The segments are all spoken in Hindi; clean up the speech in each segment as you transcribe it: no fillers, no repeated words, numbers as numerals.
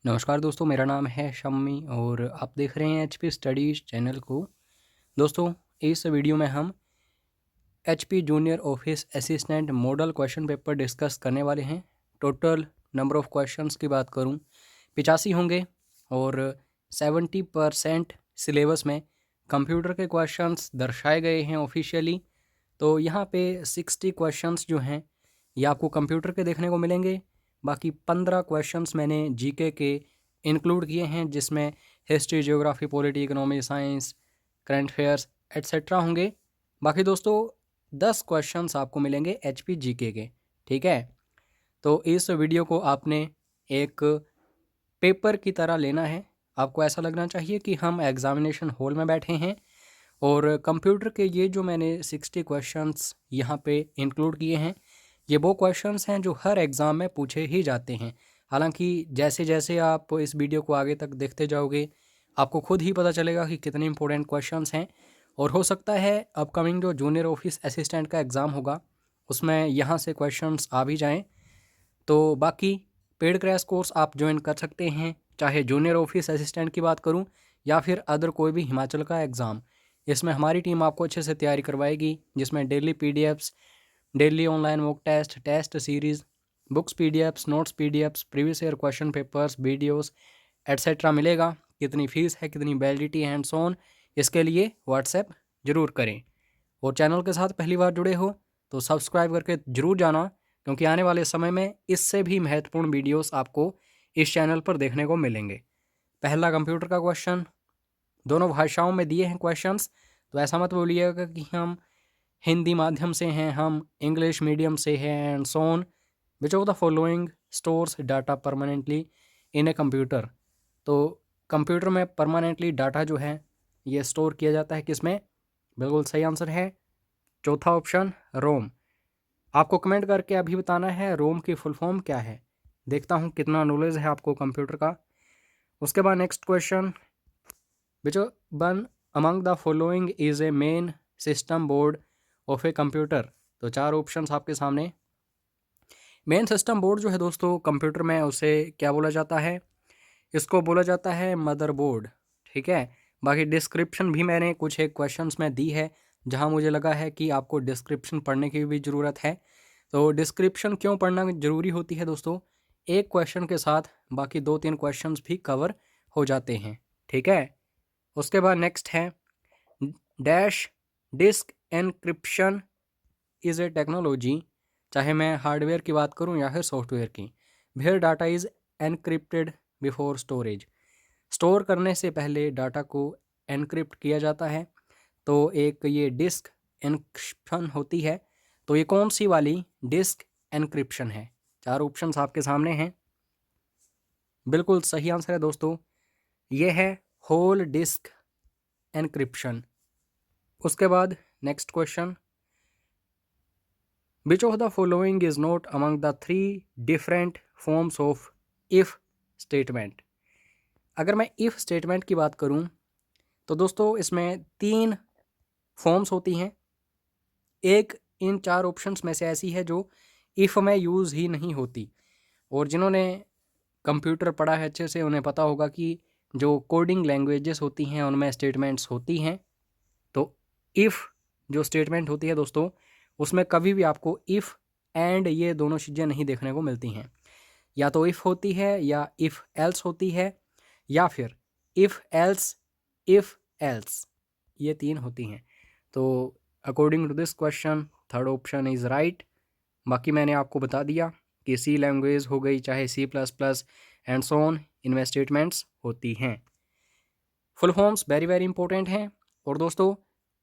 नमस्कार दोस्तों, मेरा नाम है शम्मी और आप देख रहे हैं एचपी स्टडीज़ चैनल को। दोस्तों, इस वीडियो में हम HP junior office assistant model question paper discuss करने वाले हैं। टोटल नंबर ऑफ़ क्वेश्चंस की बात करूं 85 होंगे और 70% सिलेबस में कंप्यूटर के क्वेश्चंस दर्शाए गए हैं ऑफिशियली। तो यहाँ पे 60 क्वेश्चंस जो हैं ये आपको कंप्यूटर के देखने को मिलेंगे। बाकी 15 क्वेश्चंस मैंने जीके के इंक्लूड किए हैं, जिसमें history, geography, polity, economy, science, current affairs etcetera होंगे। बाकी दोस्तों 10 क्वेश्चंस आपको मिलेंगे एचपी जीके के। ठीक है, तो इस वीडियो को आपने एक पेपर की तरह लेना है। आपको ऐसा लगना चाहिए कि हम एग्जामिनेशन हॉल में बैठे हैं और कंप्यूटर के ये जो मैंने 60 क्वेश्चंस यहाँ पे इंक्लूड किए हैं, ये वो क्वेश्चंस हैं जो हर एग्ज़ाम में पूछे ही जाते हैं। हालांकि जैसे जैसे आप इस वीडियो को आगे तक देखते जाओगे, आपको खुद ही पता चलेगा कि कितने इंपॉर्टेंट क्वेश्चंस हैं। और हो सकता है अपकमिंग जो जूनियर ऑफिस असिस्टेंट का एग्ज़ाम होगा उसमें यहाँ से क्वेश्चंस आ भी जाएँ। तो बाकी पेड क्रैश कोर्स आप ज्वाइन कर सकते हैं, चाहे जूनियर ऑफिस असिस्टेंट की बात करूं या फिर अदर कोई भी हिमाचल का एग्ज़ाम। इसमें हमारी टीम आपको अच्छे से तैयारी करवाएगी, जिसमें daily PDFs, daily online mock test, test series, books PDFs, notes PDFs, previous year question papers, videos etcetera मिलेगा। कितनी फ़ीस है, कितनी वैलिडिटी एंड सो ऑन, इसके लिए व्हाट्सएप ज़रूर करें। और चैनल के साथ पहली बार जुड़े हो तो सब्सक्राइब करके ज़रूर जाना, क्योंकि आने वाले समय में इससे भी महत्वपूर्ण वीडियोस आपको इस चैनल पर देखने को मिलेंगे। पहला कंप्यूटर का क्वेश्चन, दोनों भाषाओं में दिए हैं क्वेश्चंस, तो ऐसा मत बोलिएगा कि हम हिंदी माध्यम से हैं, हम इंग्लिश मीडियम से हैं and so on. Which of the following stores data permanently in a computer. तो कंप्यूटर में परमानेंटली डाटा जो है ये स्टोर किया जाता है किसमें? बिल्कुल सही आंसर है चौथा ऑप्शन, रोम। आपको कमेंट करके अभी बताना है रोम की फुल फॉर्म क्या है। देखता हूँ कितना नॉलेज है आपको कंप्यूटर का। उसके बाद next question, which one among the following is a main system board of a computer. तो चार ऑप्शंस आपके सामने। मेन सिस्टम बोर्ड जो है दोस्तों कंप्यूटर में, उसे क्या बोला जाता है? इसको बोला जाता है मदरबोर्ड। ठीक है, बाकी डिस्क्रिप्शन भी मैंने कुछ एक क्वेश्चंस में दी है, जहां मुझे लगा है कि आपको डिस्क्रिप्शन पढ़ने की भी ज़रूरत है। तो डिस्क्रिप्शन क्यों पढ़ना ज़रूरी होती है दोस्तों? एक क्वेश्चन के साथ बाकी 2-3 क्वेश्चंस भी कवर हो जाते हैं। ठीक है, उसके बाद नेक्स्ट है dash disk encryption is a technology. चाहे मैं हार्डवेयर की बात करूं या फिर सॉफ्टवेयर की, where data is encrypted before storage. Store करने से पहले डाटा को एनक्रिप्ट किया जाता है। तो एक ये डिस्क एनक्रिप्शन होती है, तो ये कौन सी वाली डिस्क एनक्रिप्शन है? चार ऑप्शंस आपके सामने हैं। बिल्कुल सही आंसर है दोस्तों, ये है होल डिस्क एनक्रिप्शन। उसके बाद next question, which of the following is not among the 3 different forms of if statement. अगर मैं इफ स्टेटमेंट की बात करूं तो दोस्तों इसमें 3 फॉर्म्स होती हैं। एक इन चार ऑप्शंस में से ऐसी है जो इफ़ में यूज़ ही नहीं होती, और जिन्होंने कंप्यूटर पढ़ा है अच्छे से उन्हें पता होगा कि जो कोडिंग लैंग्वेजेस होती हैं उनमें स्टेटमेंट्स होती हैं। तो इफ़ जो स्टेटमेंट होती है दोस्तों, उसमें कभी भी आपको इफ़ एंड ये दोनों चीज़ें नहीं देखने को मिलती हैं। या तो इफ़ होती है, या इफ़ एल्स होती है, या फिर इफ़ एल्स, ये 3 होती हैं। तो according to this question third option is right. बाकी मैंने आपको बता दिया कि सी लैंग्वेज हो गई, चाहे C++ एंड सो ऑन, इनमें स्टेटमेंट्स होती हैं। Full forms very very important हैं। और दोस्तों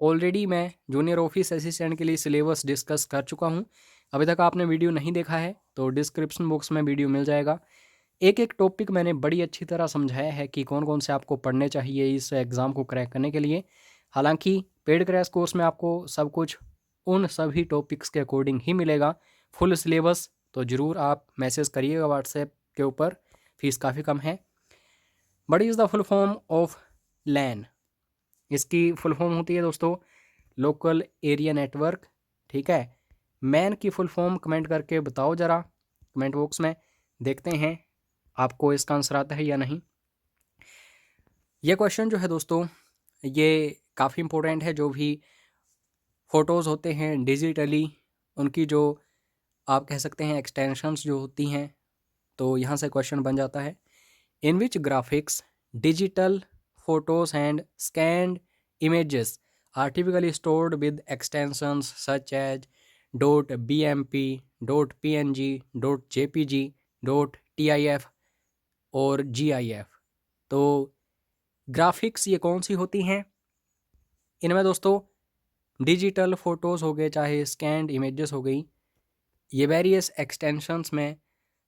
ऑलरेडी मैं जूनियर ऑफिस असिस्टेंट के लिए सिलेबस डिस्कस कर चुका हूं। अभी तक आपने वीडियो नहीं देखा है तो डिस्क्रिप्शन बॉक्स में वीडियो मिल जाएगा। एक एक टॉपिक मैंने बड़ी अच्छी तरह समझाया है कि कौन कौन से आपको पढ़ने चाहिए इस एग्ज़ाम को क्रैक करने के लिए। हालांकि पेड क्रैश कोर्स में आपको सब कुछ उन सभी टॉपिक्स के अकॉर्डिंग ही मिलेगा, फुल सिलेबस। तो ज़रूर आप मैसेज करिएगा व्हाट्सएप के ऊपर, फीस काफ़ी कम है। But is the full form of LAN. इसकी फुल फॉर्म होती है दोस्तों लोकल एरिया नेटवर्क। ठीक है, मैन की फुल फॉर्म कमेंट करके बताओ ज़रा कमेंट बॉक्स में, देखते हैं आपको इसका आंसर आता है या नहीं। ये क्वेश्चन जो है दोस्तों ये काफ़ी इम्पोर्टेंट है। जो भी फ़ोटोज़ होते हैं डिजिटली, उनकी जो आप कह सकते हैं एक्सटेंशंस जो होती हैं, तो यहाँ से क्वेश्चन बन जाता है, in which graphics digital photos and scanned images are typically stored with extensions such as .bmp, .png, .jpg, .tif और gif। तो ग्राफिक्स ये कौन सी होती हैं? इनमें दोस्तों डिजिटल फ़ोटोज़ हो गए, चाहे स्कैन्ड इमेजेस हो गई, ये वेरियस एक्सटेंशंस में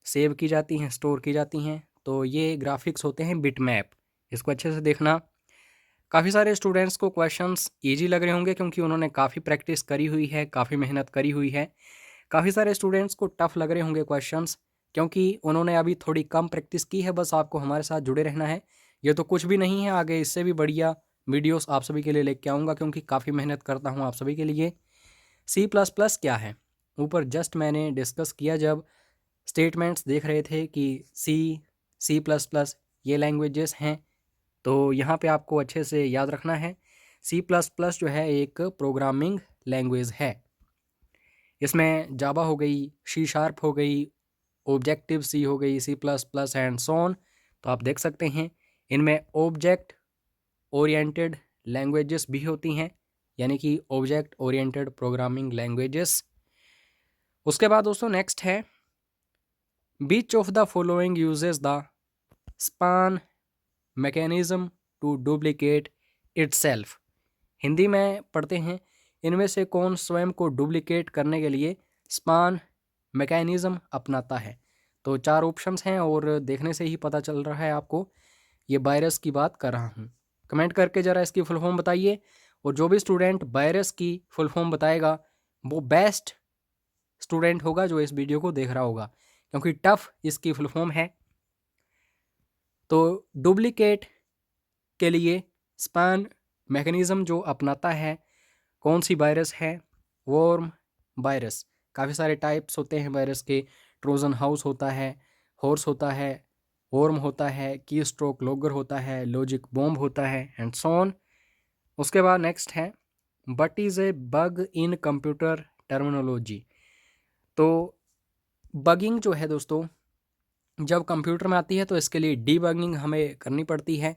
सेव की जाती हैं, स्टोर की जाती हैं। तो ये ग्राफिक्स होते हैं बिटमैप। इसको अच्छे से देखना। काफ़ी सारे स्टूडेंट्स को क्वेश्चंस इजी लग रहे होंगे क्योंकि उन्होंने काफ़ी प्रैक्टिस करी हुई है, काफ़ी मेहनत करी हुई है। काफ़ी सारे स्टूडेंट्स को टफ़ लग रहे होंगे क्वेश्चंस क्योंकि उन्होंने अभी थोड़ी कम प्रैक्टिस की है। बस आपको हमारे साथ जुड़े रहना है। ये तो कुछ भी नहीं है, आगे इससे भी बढ़िया वीडियोस आप सभी के लिए लेके आऊँगा क्योंकि काफ़ी मेहनत करता हूँ आप सभी के लिए। C++ क्या है? ऊपर जस्ट मैंने डिस्कस किया जब स्टेटमेंट्स देख रहे थे कि C++ ये लैंग्वेजेस हैं। तो यहाँ पे आपको अच्छे से याद रखना है, C++ जो है एक प्रोग्रामिंग लैंग्वेज है। इसमें जावा हो गई, C# हो गई, ऑब्जेक्टिव सी हो गई, C++ एंड सो ऑन। तो आप देख सकते हैं इनमें ऑब्जेक्ट ओरिएंटेड लैंग्वेजेस भी होती हैं, यानी कि ऑब्जेक्ट ओरिएंटेड प्रोग्रामिंग लैंग्वेजेस। उसके बाद दोस्तों नेक्स्ट है, which of the following uses the spawn mechanism to duplicate itself. Hindi में पढ़ते हैं, इनमें से कौन स्वयं को डुप्लीकेट करने के लिए स्पान मैकेनिज्म अपनाता है? तो 4 ऑप्शंस हैं और देखने से ही पता चल रहा है आपको ये वायरस की बात कर रहा हूँ। कमेंट करके ज़रा इसकी फुल फॉर्म बताइए, और जो भी स्टूडेंट वायरस की फुल फॉर्म बताएगा वो बेस्ट स्टूडेंट होगा जो इस वीडियो को देख रहा होगा, क्योंकि टफ इसकी फुल फॉर्म है। तो डुप्लीकेट के लिए स्पान मैकेनिज्म जो अपनाता है, कौन सी वायरस है? Worm virus. काफ़ी सारे टाइप्स होते हैं वायरस के, ट्रोजन हाउस होता है, हॉर्स होता है, वॉर्म होता है, की स्ट्रोक लॉगर होता है, लॉजिक बॉम्ब होता है एंड सो ऑन। उसके बाद नेक्स्ट है, what is a bug in computer terminology. तो बगिंग जो है दोस्तों जब कंप्यूटर में आती है तो इसके लिए डीबगिंग हमें करनी पड़ती है।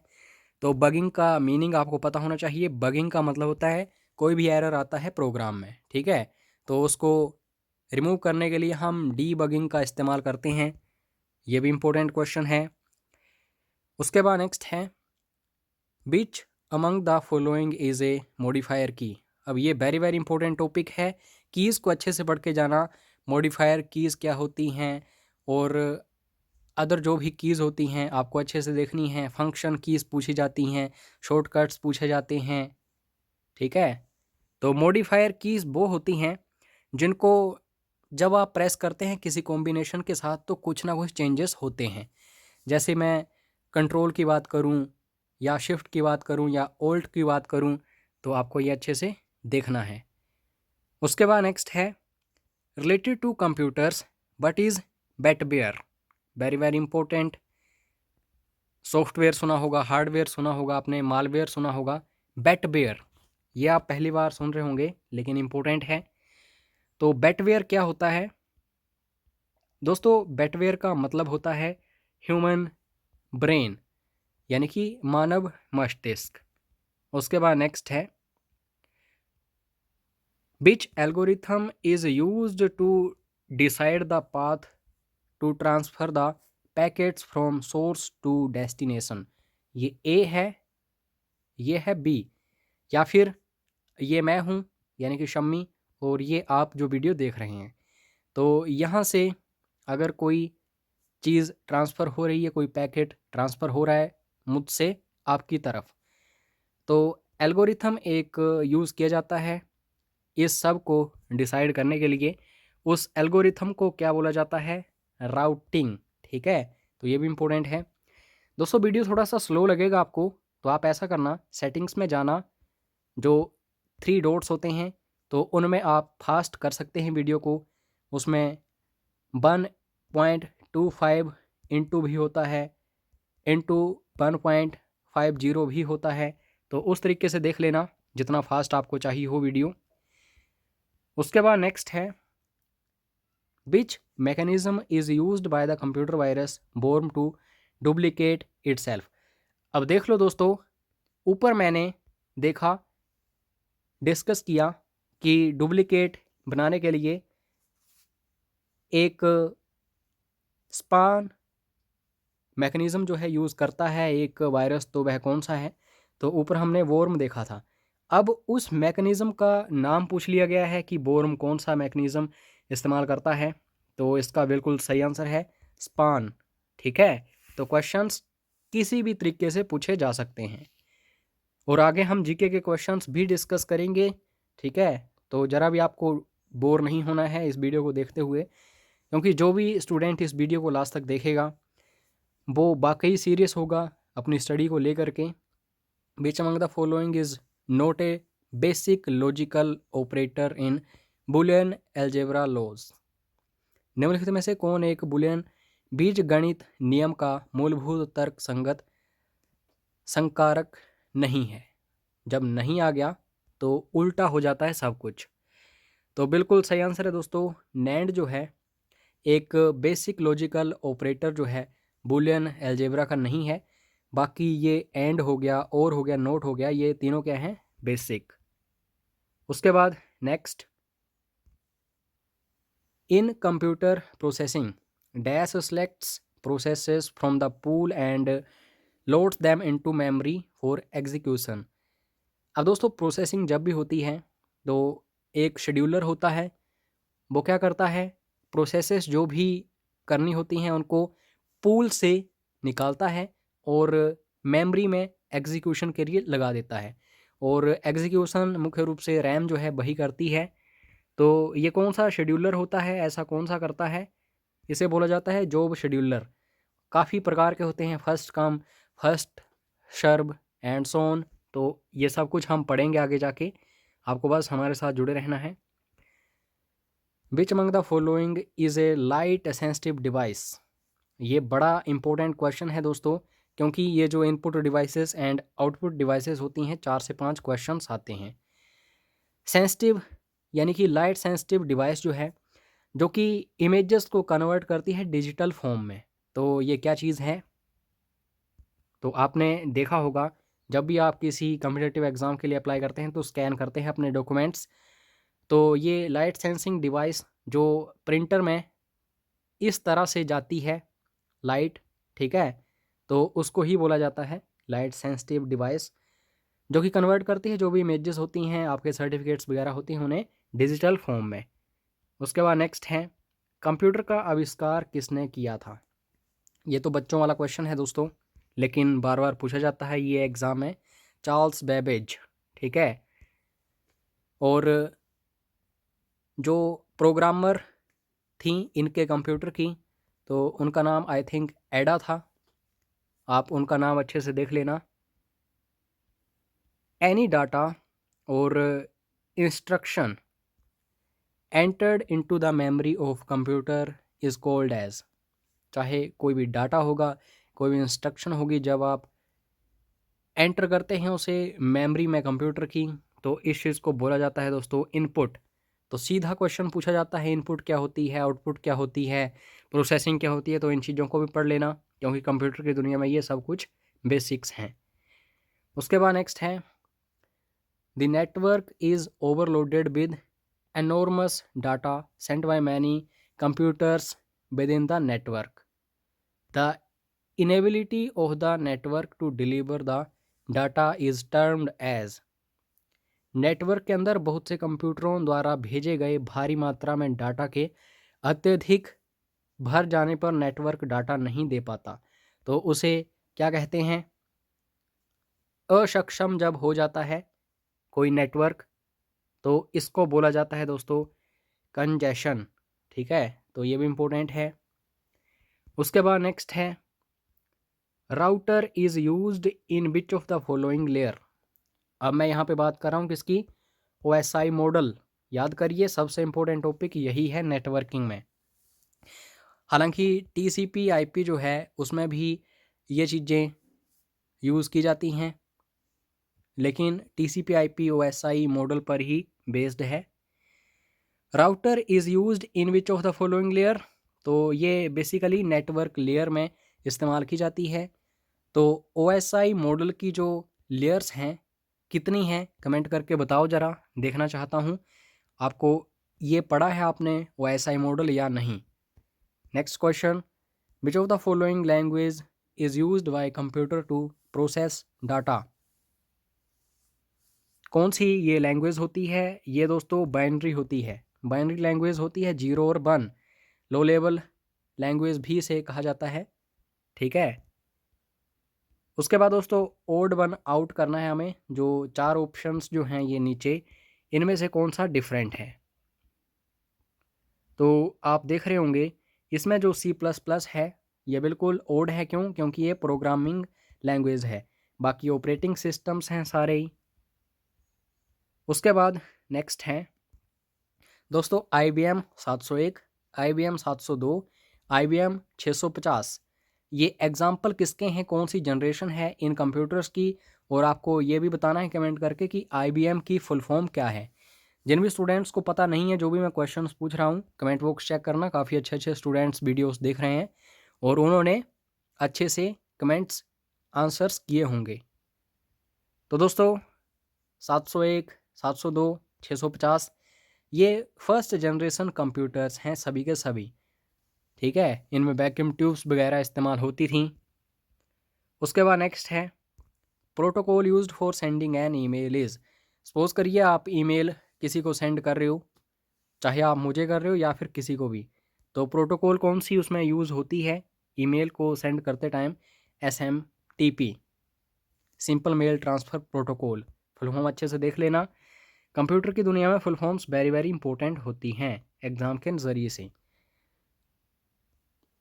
तो बगिंग का मीनिंग आपको पता होना चाहिए। बगिंग का मतलब होता है कोई भी एरर आता है प्रोग्राम में, ठीक है, तो उसको रिमूव करने के लिए हम डीबगिंग का इस्तेमाल करते हैं। ये भी इम्पोर्टेंट क्वेश्चन है। उसके बाद नेक्स्ट है, विच among the following is a modifier की। अब ये वेरी वेरी इंपॉर्टेंट टॉपिक है। कीज़ को अच्छे से पढ़ के जाना, मॉडिफायर कीज़ क्या होती हैं और अदर जो भी कीज़ होती हैं आपको अच्छे से देखनी है। फंक्शन कीज़ पूछी जाती हैं, शॉर्टकट्स पूछे जाते हैं, ठीक है। तो मॉडिफायर कीज़ वो होती हैं जिनको जब आप प्रेस करते हैं किसी कॉम्बिनेशन के साथ तो कुछ ना कुछ चेंजेस होते हैं। जैसे मैं कंट्रोल की बात करूं या शिफ्ट की बात करूं या ऑल्ट की बात करूं, तो आपको ये अच्छे से देखना है। उसके बाद नेक्स्ट है, related to computers what is betaware. Very very important. Software सुना होगा, हार्डवेयर सुना होगा आपने, मालवेयर सुना होगा, बेटवेयर ये आप पहली बार सुन रहे होंगे लेकिन इम्पोर्टेंट है। तो बेटवेयर क्या होता है दोस्तों? बेटवेयर का मतलब होता है ह्यूमन ब्रेन, यानी कि मानव मस्तिष्क। उसके बाद नेक्स्ट है, which algorithm is used to decide the path to transfer the packets from source to destination. ये ए है, ये है बी, या फिर ये मैं हूँ यानी कि शम्मी, और ये आप जो वीडियो देख रहे हैं। तो यहाँ से अगर कोई चीज़ ट्रांसफ़र हो रही है, कोई पैकेट ट्रांसफ़र हो रहा है मुझसे आपकी तरफ, तो एल्गोरिथम एक यूज़ किया जाता है इस सब को डिसाइड करने के लिए। उस एल्गोरिथम को क्या बोला जाता है? राउटिंग, ठीक है। तो ये भी इम्पोर्टेंट है दोस्तों। वीडियो थोड़ा सा स्लो लगेगा आपको, तो आप ऐसा करना, सेटिंग्स में जाना, जो 3 डॉट्स होते हैं तो उनमें आप फास्ट कर सकते हैं वीडियो को। उसमें 1.25 इंटू भी होता है, इंटू 1.50 भी होता है। तो उस तरीके से देख लेना जितना फास्ट आपको चाहिए हो वीडियो। उसके बाद नेक्स्ट है which mechanism is used by the computer virus born to duplicate itself. अब देख लो दोस्तों, ऊपर मैंने देखा, डिस्कस किया कि डुप्लीकेट बनाने के लिए एक स्पान मैकेनिज्म जो है यूज़ करता है एक वायरस, तो वह कौन सा है? तो ऊपर हमने वॉर्म देखा था। अब उस मैकेनिज्म का नाम पूछ लिया गया है कि वॉर्म कौन सा मैकेनिज्म इस्तेमाल करता है। तो इसका बिल्कुल सही आंसर है स्पान। ठीक है, तो क्वेश्चंस किसी भी तरीके से पूछे जा सकते हैं और आगे हम जीके के क्वेश्चंस भी डिस्कस करेंगे। ठीक है, तो ज़रा भी आपको बोर नहीं होना है इस वीडियो को देखते हुए, क्योंकि जो भी स्टूडेंट इस वीडियो को लास्ट तक देखेगा वो वाकई सीरियस होगा अपनी स्टडी को लेकर के। Which among the following is not a basic logical operator in Boolean algebra laws. निम्नलिखित में से कौन एक बुलियन बीज गणित नियम का मूलभूत तर्क संगत संकारक नहीं है? जब नहीं आ गया तो उल्टा हो जाता है सब कुछ। तो बिल्कुल सही आंसर है दोस्तों, नैंड जो है एक बेसिक लॉजिकल ऑपरेटर जो है बुलियन एल्जेब्रा का नहीं है। बाकी ये एंड हो गया, और हो गया, नोट हो गया, ये तीनों क्या हैं? बेसिक। उसके बाद next, in computer processing dash selects processes from the pool and loads them into memory for execution. अब दोस्तों प्रोसेसिंग जब भी होती है तो एक शेड्यूलर होता है, वो क्या करता है, प्रोसेसेस जो भी करनी होती हैं उनको पूल से निकालता है और मेमोरी में एग्जीक्यूशन के लिए लगा देता है। और एग्जीक्यूशन मुख्य रूप से रैम जो है वही करती है। तो ये कौन सा शेड्यूलर होता है, ऐसा कौन सा करता है? इसे बोला जाता है जॉब शेड्यूलर। काफ़ी प्रकार के होते हैं, first come, first serve and so on. तो ये सब कुछ हम पढ़ेंगे आगे जाके, आपको बस हमारे साथ जुड़े रहना है। विच among the following is a light sensitive device. ये बड़ा इंपॉर्टेंट क्वेश्चन है दोस्तों, क्योंकि ये जो input devices and output devices होती हैं 4 से 5 क्वेश्चंस आते हैं। सेंसिटिव यानी कि लाइट सेंसिटिव डिवाइस जो है, जो कि इमेजेस को कन्वर्ट करती है डिजिटल फॉर्म में। तो ये क्या चीज़ है? तो आपने देखा होगा जब भी आप किसी कम्पिटिटिव एग्ज़ाम के लिए अप्लाई करते हैं तो स्कैन करते हैं अपने डॉक्यूमेंट्स। तो ये लाइट सेंसिंग डिवाइस जो प्रिंटर में इस तरह से जाती है लाइट, ठीक है, तो उसको ही बोला जाता है लाइट सेंसिटिव डिवाइस, जो कि कन्वर्ट करती है जो भी इमेजेस होती हैं, आपके सर्टिफिकेट्स वगैरह होती हैं, उन्हें डिजिटल फॉर्म में। उसके बाद नेक्स्ट है, कंप्यूटर का आविष्कार किसने किया था? ये तो बच्चों वाला क्वेश्चन है दोस्तों, लेकिन बार बार पूछा जाता है, ये एग्ज़ाम में। Charles Babbage. ठीक है, और जो प्रोग्रामर थी इनके कंप्यूटर की, तो उनका नाम आई थिंक एडा था। आप उनका नाम अच्छे से देख लेना। एनी डाटा और instruction entered into the memory of computer is called as. चाहे कोई भी डाटा होगा, कोई भी इंस्ट्रक्शन होगी, जब आप एंटर करते हैं उसे मेमोरी में कंप्यूटर की, तो इस चीज़ को बोला जाता है दोस्तों इनपुट। तो सीधा क्वेश्चन पूछा जाता है इनपुट क्या होती है, आउटपुट क्या होती है, प्रोसेसिंग क्या होती है। तो इन चीज़ों को भी पढ़ लेना, क्योंकि कंप्यूटर की दुनिया में ये सब कुछ बेसिक्स हैं। उसके बाद नेक्स्ट है, the network is overloaded with enormous data sent by many computers within the network. The inability of the network to deliver the data is termed as. Network के अंदर बहुत से कंप्यूटरों द्वारा भेजे गए भारी मात्रा में डाटा के अत्यधिक भर जाने पर नेटवर्क डाटा नहीं दे पाता, तो उसे क्या कहते हैं? असक्षम जब हो जाता है कोई नेटवर्क, तो इसको बोला जाता है दोस्तों कंजेशन। ठीक है, तो ये भी इम्पोर्टेंट है। उसके बाद नेक्स्ट है, router is used in which of the following layer. अब मैं यहाँ पे बात कर रहा हूँ किसकी? OSI model. याद करिए, सबसे इम्पोर्टेंट टॉपिक यही है नेटवर्किंग में। हालांकि TCP IP जो है उसमें भी ये चीज़ें यूज़ की जाती हैं, लेकिन TCP IP OSI मॉडल पर ही बेस्ड है। Router is used in which of the following layer, तो ये बेसिकली नेटवर्क लेयर में इस्तेमाल की जाती है। तो OSI मॉडल की जो लेयर्स हैं कितनी हैं, कमेंट करके बताओ ज़रा, देखना चाहता हूँ आपको ये पढ़ा है आपने OSI मॉडल या नहीं। Next question, which of the following language is used by computer to process data, कौन सी ये लैंग्वेज होती है? ये दोस्तों बाइनरी होती है, बाइनरी लैंग्वेज होती है, 0 और 1, लो लेवल लैंग्वेज भी इसे कहा जाता है, ठीक है। उसके बाद दोस्तों ओड वन आउट करना है हमें, जो 4 ऑप्शंस जो हैं ये नीचे, इनमें से कौन सा डिफरेंट है। तो आप देख रहे होंगे इसमें जो C++ है ये बिल्कुल ओड है, क्यों? क्योंकि ये प्रोग्रामिंग लैंग्वेज है, बाकी ऑपरेटिंग सिस्टम्स हैं सारे ही। उसके बाद नेक्स्ट है दोस्तों IBM 701, IBM 702, IBM 650, ये एग्जाम्पल किसके हैं, कौन सी जनरेशन है इन कंप्यूटर्स की, और आपको ये भी बताना है कमेंट करके कि IBM की फुल फॉर्म क्या है। जिन भी स्टूडेंट्स को पता नहीं है, जो भी मैं क्वेश्चंस पूछ रहा हूँ, कमेंट बॉक्स चेक करना, काफ़ी अच्छे अच्छे स्टूडेंट्स वीडियोस देख रहे हैं और उन्होंने अच्छे से कमेंट्स आंसर्स किए होंगे। तो दोस्तों 701, 702, 650 ये फर्स्ट जनरेशन कंप्यूटर्स हैं सभी के सभी, ठीक है। इनमें वैक्यूम ट्यूब्स वगैरह इस्तेमाल होती थी। उसके बाद नेक्स्ट है protocol used for sending an email is, suppose करिए आप ईमेल किसी को सेंड कर रहे हो, चाहे आप मुझे कर रहे हो या फिर किसी को भी, तो प्रोटोकॉल कौन सी उसमें यूज़ होती है ईमेल को सेंड करते time? SMTP, simple mail transfer protocol. Full form अच्छे से देख लेना, कंप्यूटर की दुनिया में full forms very very important होती हैं एग्जाम के ज़रिए से।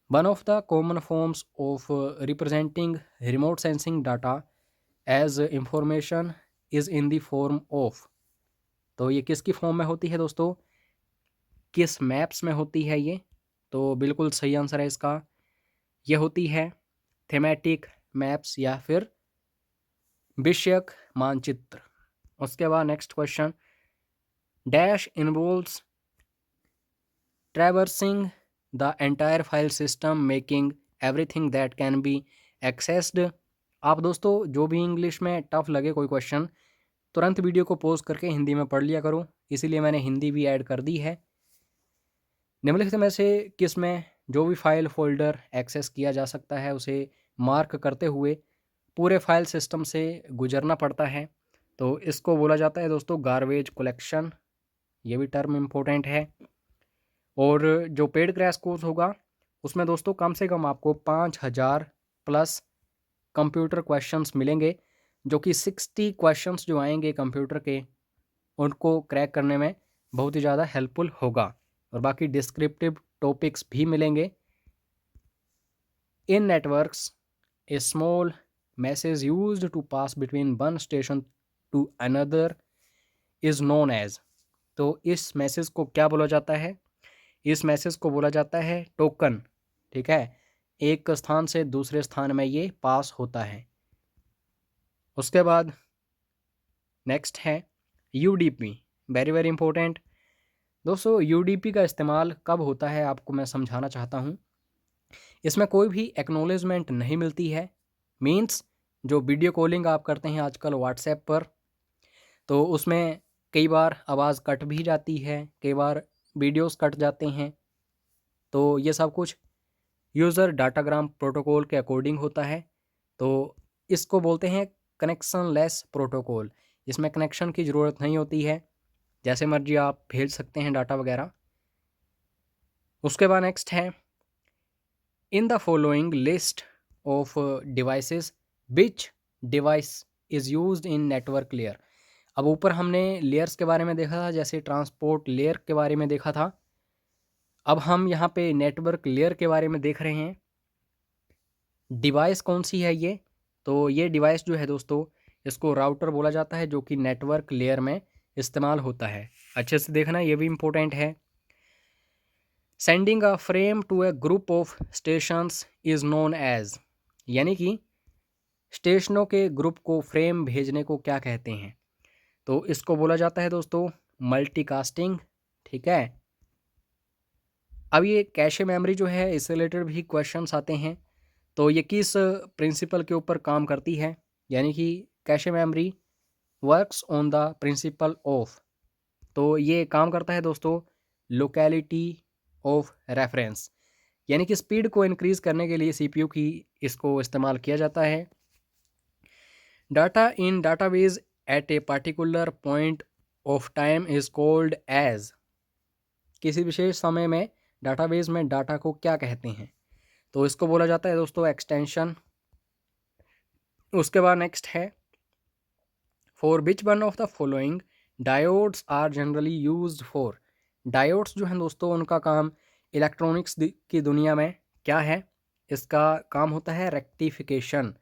One of the common forms of representing remote sensing data as information is in the form of, तो ये किसकी फॉर्म में होती है दोस्तों, किस मैप्स में होती है ये? तो बिल्कुल सही आंसर है इसका, ये होती है थेमेटिक मैप्स या फिर विषयक मानचित्र। उसके बाद next question, dash involves traversing the entire file system making everything that can be accessed. आप दोस्तों जो भी इंग्लिश में टफ लगे कोई क्वेश्चन, तुरंत वीडियो को पॉज करके हिंदी में पढ़ लिया करो, इसीलिए मैंने हिंदी भी ऐड कर दी है। निम्नलिखित में से किस में जो भी फाइल फोल्डर एक्सेस किया जा सकता है उसे मार्क करते हुए पूरे फाइल सिस्टम से गुजरना पड़ता है? तो इसको बोला जाता है दोस्तों गार्बेज कलेक्शन, ये भी टर्म इम्पोर्टेंट है। और जो पेड क्रैश कोर्स होगा उसमें दोस्तों कम से कम आपको 5000 प्लस कंप्यूटर क्वेश्चंस मिलेंगे, जो कि 60 क्वेश्चंस जो आएंगे कंप्यूटर के उनको क्रैक करने में बहुत ही ज़्यादा हेल्पफुल होगा। और बाकी डिस्क्रिप्टिव टॉपिक्स भी मिलेंगे। In networks a small message used to pass between one station to another is known as, तो इस मैसेज को क्या बोला जाता है? इस मैसेज को बोला जाता है टोकन, ठीक है। एक स्थान से दूसरे स्थान में ये पास होता है। उसके बाद नेक्स्ट है UDP, वेरी वेरी इंपॉर्टेंट दोस्तों। UDP का इस्तेमाल कब होता है आपको मैं समझाना चाहता हूँ। इसमें कोई भी एक्नॉलेजमेंट नहीं मिलती है, मीन्स जो वीडियो कॉलिंग आप करते हैं आजकल व्हाट्सएप पर, तो उसमें कई बार आवाज़ कट भी जाती है, कई बार वीडियोस कट जाते हैं, तो ये सब कुछ यूज़र डाटाग्राम प्रोटोकॉल के अकॉर्डिंग होता है। तो इसको बोलते हैं कनेक्शन लेस प्रोटोकॉल, इसमें कनेक्शन की ज़रूरत नहीं होती है, जैसे मर्जी आप भेज सकते हैं डाटा वगैरह। उसके बाद नेक्स्ट है इन the following list of devices which device is used in network layer. अब ऊपर हमने लेयर्स के बारे में देखा था, जैसे ट्रांसपोर्ट लेयर के बारे में देखा था, अब हम यहाँ पे नेटवर्क लेयर के बारे में देख रहे हैं। डिवाइस कौन सी है ये? तो ये डिवाइस जो है दोस्तों इसको राउटर बोला जाता है, जो कि नेटवर्क लेयर में इस्तेमाल होता है। अच्छे से देखना, ये भी इम्पोर्टेंट है। Sending a frame to a group of stations is known as, यानी कि स्टेशनों के ग्रुप को फ्रेम भेजने को क्या कहते हैं? तो इसको बोला जाता है दोस्तों मल्टीकास्टिंग। ठीक है। अब ये कैशे मेमोरी जो है इससे रिलेटेड भी क्वेश्चंस आते हैं। तो ये किस प्रिंसिपल के ऊपर काम करती है? यानी कि cache memory works on the principle of, तो ये काम करता है दोस्तों लोकेलिटी ऑफ रेफरेंस, यानी कि स्पीड को इंक्रीज करने के लिए सीपीयू की इसको इस्तेमाल किया जाता है। Data in database at a particular point of time is called as, किसी विशेष समय में डाटाबेस में डाटा को क्या कहते हैं? तो इसको बोला जाता है दोस्तों एक्सटेंशन। उसके बाद नेक्स्ट है for which one of the following diodes are generally used for. Diodes जो हैं दोस्तों उनका काम इलेक्ट्रॉनिक्स की दुनिया में क्या है? इसका काम होता है रेक्टिफिकेशन।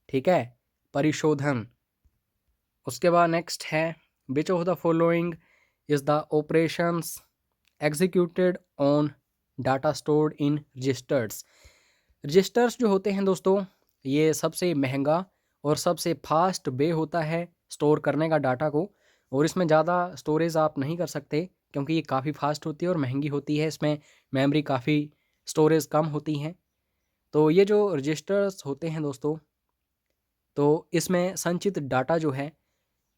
ठीक है, परिशोधन। उसके बाद नेक्स्ट है which of the following is the operations executed on data stored in registers. Registers जो होते हैं दोस्तों ये सबसे महंगा और सबसे फास्ट वे होता है स्टोर करने का डाटा को, और इसमें ज़्यादा स्टोरेज आप नहीं कर सकते क्योंकि ये काफ़ी फास्ट होती है और महंगी होती है। इसमें मेमोरी काफ़ी स्टोरेज कम होती हैं। तो ये जो रजिस्टर्स होते हैं दोस्तों, तो इसमें संचित डाटा जो है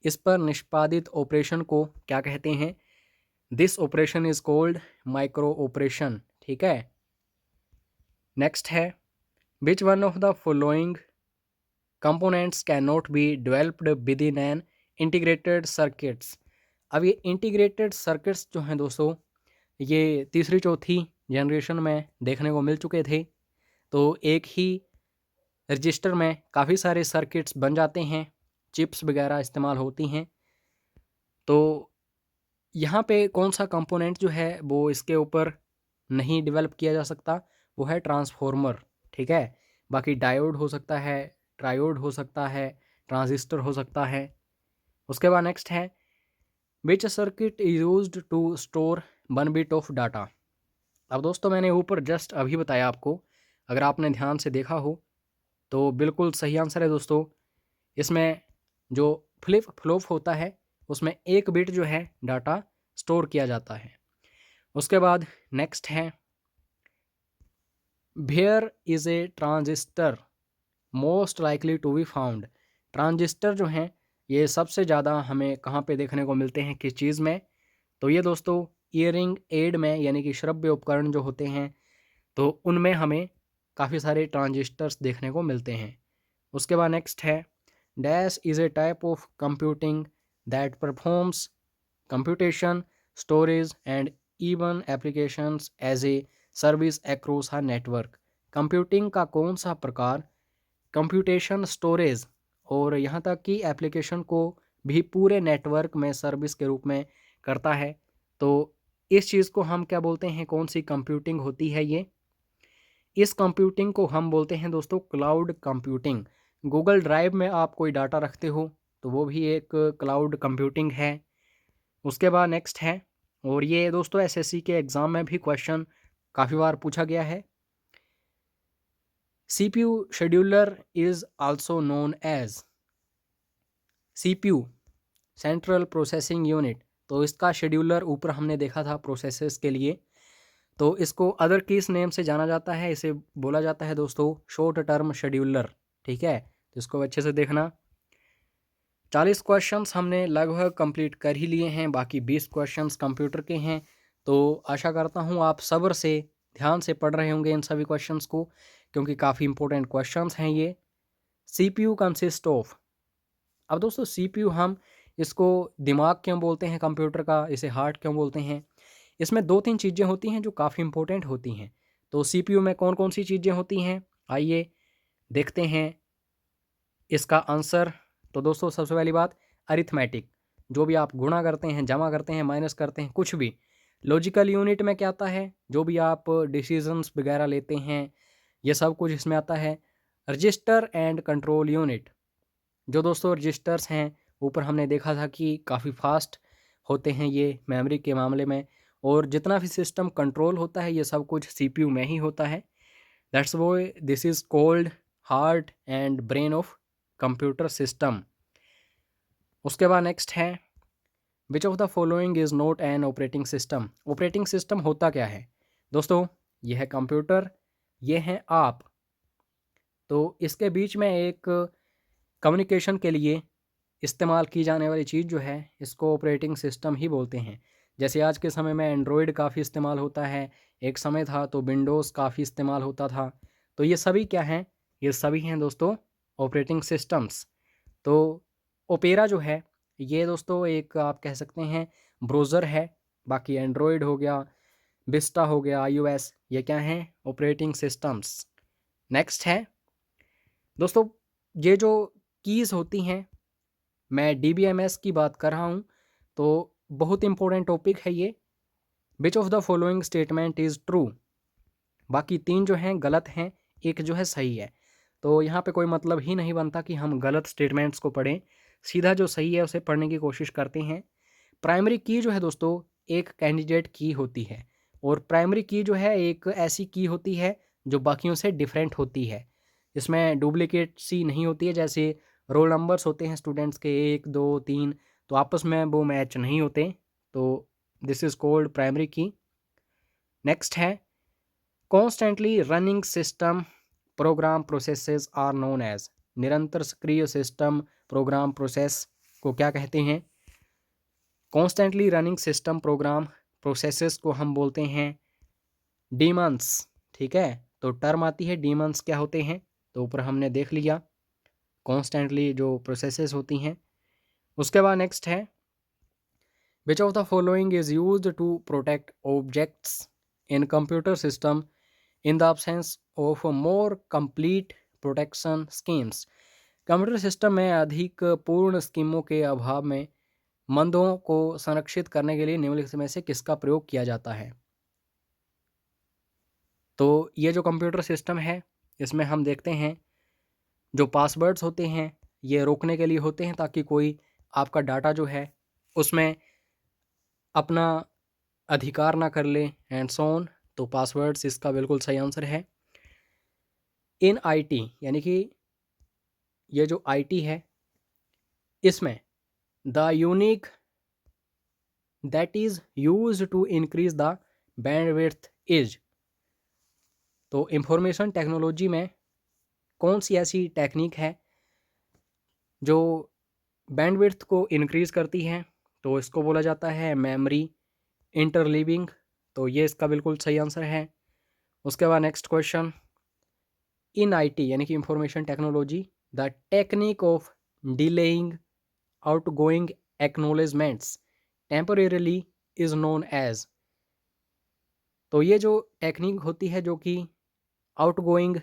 इस पर निष्पादित ऑपरेशन को क्या कहते हैं? This operation is called micro operation. ठीक है। नेक्स्ट है विच one of the following components can not be developed with in an integrated circuits. अब ये इंटीग्रेटेड सर्किट्स जो हैं दोस्तों ये तीसरी चौथी जनरेशन में देखने को मिल चुके थे। तो एक ही रजिस्टर में काफ़ी सारे सर्किट्स बन जाते हैं, चिप्स वगैरह इस्तेमाल होती हैं। तो यहाँ पे कौन सा कंपोनेंट जो है वो इसके ऊपर नहीं डेवलप किया जा सकता? वो है ट्रांसफॉर्मर। ठीक है। बाकी डायोड हो सकता है, ट्रायोड हो सकता है, ट्रांजिस्टर हो सकता है। उसके बाद नेक्स्ट है which circuit is used to store 1 bit of data. अब दोस्तों मैंने ऊपर जस्ट अभी बताया आपको, अगर आपने ध्यान से देखा हो तो बिल्कुल सही आंसर है दोस्तों। इसमें जो फ्लिप फ्लॉप होता है उसमें 1 बिट जो है डाटा स्टोर किया जाता है। उसके बाद नेक्स्ट है where is a transistor most likely to be found. Transistor जो हैं ये सबसे ज़्यादा हमें कहाँ पे देखने को मिलते हैं, किस चीज़ में? तो ये दोस्तों ईयरिंग एड में, यानी कि श्रव्य उपकरण जो होते हैं तो उनमें हमें काफ़ी सारे ट्रांजिस्टर्स देखने को मिलते हैं। उसके बाद नेक्स्ट है dash is a type of computing that performs computation storage and even applications as a service across a network. Computing का कौन सा प्रकार कंप्यूटेशन, स्टोरेज और यहाँ तक कि एप्लीकेशन को भी पूरे नेटवर्क में सर्विस के रूप में करता है? तो इस चीज़ को हम क्या बोलते हैं? कौन सी कंप्यूटिंग होती है ये? इस कंप्यूटिंग को हम बोलते हैं दोस्तों क्लाउड कंप्यूटिंग। गूगल ड्राइव में आप कोई डाटा रखते हो तो वो भी एक क्लाउड कंप्यूटिंग है। उसके बाद नेक्स्ट है, और ये दोस्तों एसएससी के एग्ज़ाम में भी क्वेश्चन काफ़ी बार पूछा गया है, CPU scheduler is also known as CPU central processing unit. तो इसका शेड्यूलर ऊपर हमने देखा था प्रोसेसेस के लिए, तो इसको अदर किस नेम से जाना जाता है? इसे बोला जाता है दोस्तों शॉर्ट टर्म शेड्यूलर। ठीक है, तो इसको अच्छे से देखना। 40 क्वेश्चंस हमने लगभग कंप्लीट कर ही लिए हैं, बाकी 20 क्वेश्चंस कंप्यूटर के हैं। तो आशा करता हूँ आप सब्र से ध्यान से पढ़ रहे होंगे इन सभी क्वेश्चंस को, क्योंकि काफ़ी इंपॉर्टेंट क्वेश्चंस हैं ये। CPU consist of. अब दोस्तों CPU हम इसको दिमाग क्यों बोलते हैं कंप्यूटर का, इसे हार्ट क्यों बोलते हैं? इसमें 2-3 चीज़ें होती हैं जो काफ़ी इंपॉर्टेंट होती हैं। तो CPU में कौन कौन सी चीज़ें होती हैं, आइए देखते हैं इसका आंसर। तो दोस्तों सबसे पहली बात अरिथमेटिक, जो भी आप गुणा करते हैं, जमा करते हैं, माइनस करते हैं, कुछ भी। लॉजिकल यूनिट में क्या आता है? जो भी आप डिसीजंस वगैरह लेते हैं ये सब कुछ इसमें आता है। रजिस्टर एंड कंट्रोल यूनिट, जो दोस्तों रजिस्टर्स हैं ऊपर हमने देखा था कि काफ़ी फास्ट होते हैं ये मेमोरी के मामले में, और जितना भी सिस्टम कंट्रोल होता है ये सब कुछ CPU में ही होता है। That's why this is called heart and brain of computer system. उसके बाद नेक्स्ट है which of the following is not an operating system. Operating system होता क्या है दोस्तों? यह है कंप्यूटर, ये हैं आप। तो इसके बीच में एक कम्युनिकेशन के लिए इस्तेमाल की जाने वाली चीज़ जो है इसको ऑपरेटिंग सिस्टम ही बोलते हैं। जैसे आज के समय में एंड्रॉयड काफ़ी इस्तेमाल होता है, एक समय था तो विंडोज़ काफ़ी इस्तेमाल होता था। तो ये सभी क्या हैं? ये सभी हैं दोस्तों ऑपरेटिंग सिस्टम्स। तो ओपेरा जो है ये दोस्तों एक आप कह सकते हैं ब्राउज़र है। बाकी एंड्रॉयड हो गया, विस्टा हो गया, iOS, ये क्या हैं? Operating systems. नेक्स्ट है दोस्तों ये जो कीज़ होती हैं, मैं DBMS की बात कर रहा हूँ, तो बहुत इंपॉर्टेंट टॉपिक है ये। विच of the following statement is true. बाकी 3 जो हैं गलत हैं, एक जो है सही है। तो यहाँ पे कोई मतलब ही नहीं बनता कि हम गलत स्टेटमेंट्स को पढ़ें, सीधा जो सही है उसे पढ़ने की कोशिश करते हैं। प्राइमरी की जो है दोस्तों एक कैंडिडेट की होती है, और प्राइमरी की जो है एक ऐसी की होती है जो बाकियों से डिफरेंट होती है। इसमें डुप्लीकेट सी नहीं होती है। जैसे रोल नंबर्स होते हैं स्टूडेंट्स के 1 2 3, तो आपस में वो मैच नहीं होते, तो this is called primary key. Next है constantly running system program processes are known as. निरंतर सक्रिय सिस्टम प्रोग्राम प्रोसेस को क्या कहते हैं? Constantly running system program processes को हम बोलते हैं डीमंस। ठीक है, तो टर्म आती है डीमंस क्या होते हैं, तो ऊपर हमने देख लिया कॉन्स्टेंटली जो प्रोसेसेस होती हैं। उसके बाद नेक्स्ट है which of the following is used to protect objects in computer system in the absence of more complete protection schemes. Computer system में अधिक पूर्ण स्कीमों के अभाव में मंदों को संरक्षित करने के लिए निम्नलिखित में से किसका प्रयोग किया जाता है? तो ये जो कंप्यूटर सिस्टम है इसमें हम देखते हैं जो पासवर्ड्स होते हैं ये रोकने के लिए होते हैं, ताकि कोई आपका डाटा जो है उसमें अपना अधिकार ना कर ले एंड सो ऑन। तो पासवर्ड्स इसका बिल्कुल सही आंसर है। इन IT यानी कि ये जो IT है इसमें the unique that is use to increase the bandwidth is. तो इंफॉर्मेशन टेक्नोलॉजी में कौन सी ऐसी टेक्निक है जो बैंडविड्थ को इंक्रीज़ करती है? तो इसको बोला जाता है मेमोरी इंटरलीविंग। तो ये इसका बिल्कुल सही आंसर है। उसके बाद नेक्स्ट क्वेश्चन इन IT यानी कि information technology the technique of delaying outgoing acknowledgements temporarily is known as. तो ये जो टेक्निक होती है जो कि आउटगोइंग